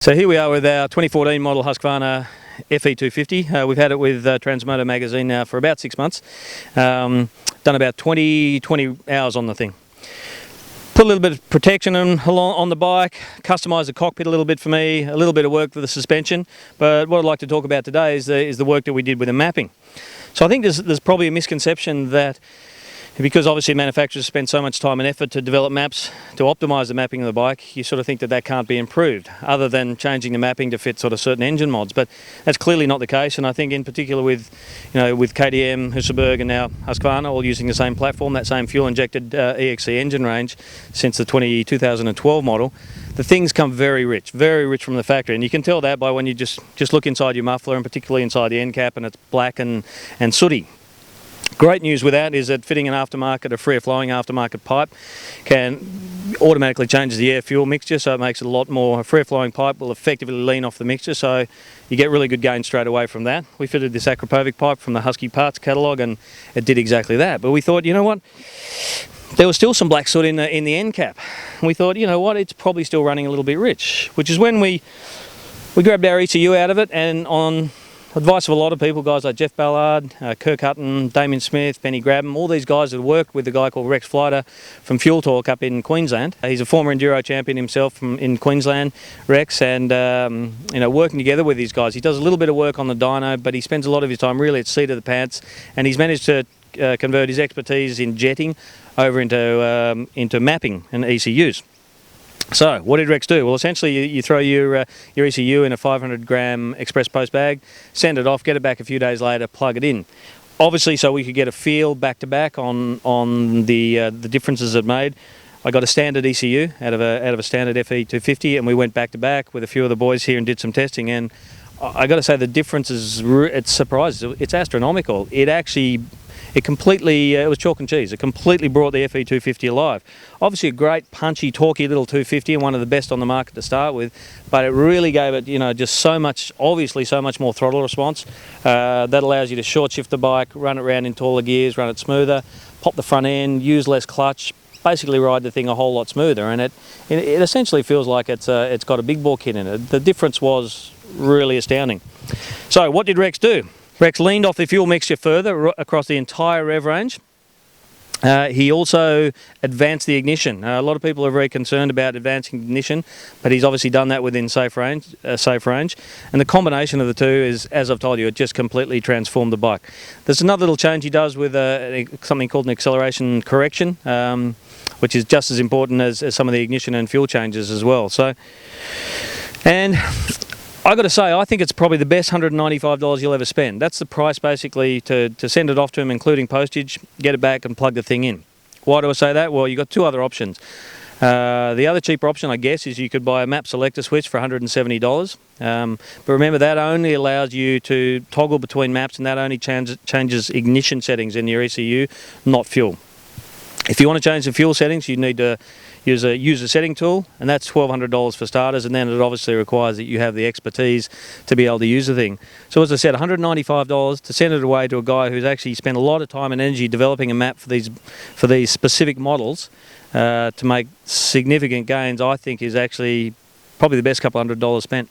So here we are with our 2014 model Husqvarna FE250. We've had it with Transmoto magazine now for about 6 months. Done about 20 hours on the thing. Put a little bit of protection on the bike, customised the cockpit a little bit for me, a little bit of work with the suspension. But what I'd like to talk about today is the work that we did with the mapping. So I think there's probably a misconception that because obviously manufacturers spend so much time and effort to develop maps to optimise the mapping of the bike, you sort of think that can't be improved, other than changing the mapping to fit sort of certain engine mods. But that's clearly not the case, and I think in particular with KTM, Husqvarna and now Husqvarna all using the same platform, that same fuel-injected EXC engine range since the 2012 model, the things come very rich from the factory, and you can tell that by when you just look inside your muffler, and particularly inside the end cap, and it's black and sooty. Great news with that is that fitting a free flowing aftermarket pipe can automatically change the air fuel mixture, so it makes it a lot more. A free flowing pipe will effectively lean off the mixture, so you get really good gain straight away from that. We fitted this Acropovic pipe from the Husky parts catalogue, and it did exactly that. But we thought, you know what, there was still some black soot in the end cap. And we thought, you know what, it's probably still running a little bit rich, which is when we grabbed our ECU out of it, and on advice of a lot of people, guys like Jeff Ballard, Kirk Hutton, Damien Smith, Benny Grabham, all these guys that worked with a guy called Rex Fleiter from Fuel Talk up in Queensland. He's a former enduro champion himself in Queensland, Rex, and working together with these guys. He does a little bit of work on the dyno, but he spends a lot of his time really at the seat of the pants, and he's managed to convert his expertise in jetting over into mapping and ECUs. So, what did Rex do? Well, essentially you throw your ECU in a 500 gram express post bag, send it off, get it back a few days later, plug it in. Obviously, so we could get a feel back to back on the differences it made, I got a standard ECU out of a standard FE250, and we went back to back with a few of the boys here and did some testing, and I got to say the difference is, it's surprising, it's astronomical. It was chalk and cheese. It completely brought the FE250 alive. Obviously a great punchy, torquey little 250 and one of the best on the market to start with, but it really gave it, just so much more throttle response. That allows you to short shift the bike, run it around in taller gears, run it smoother, pop the front end, use less clutch, basically ride the thing a whole lot smoother, and it essentially feels like it's got a big bore kit in it. The difference was really astounding. So what did Rex do? Rex leaned off the fuel mixture further across the entire rev range. He also advanced the ignition. A lot of people are very concerned about advancing ignition, but he's obviously done that within safe range. And the combination of the two is, as I've told you, it just completely transformed the bike. There's another little change he does with something called an acceleration correction, which is just as important as some of the ignition and fuel changes as well. And I got to say, I think it's probably the best $195 you'll ever spend. That's the price basically to send it off to him, including postage, get it back and plug the thing in. Why do I say that? Well, you've got two other options. The other cheaper option, I guess, is you could buy a map selector switch for $170. But remember, that only allows you to toggle between maps, and that only changes ignition settings in your ECU, not fuel. If you want to change the fuel settings, you need to use a user setting tool, and that's $1,200 for starters, and then it obviously requires that you have the expertise to be able to use the thing. So as I said, $195 to send it away to a guy who's actually spent a lot of time and energy developing a map for these specific models to make significant gains, I think is actually probably the best couple $100 spent.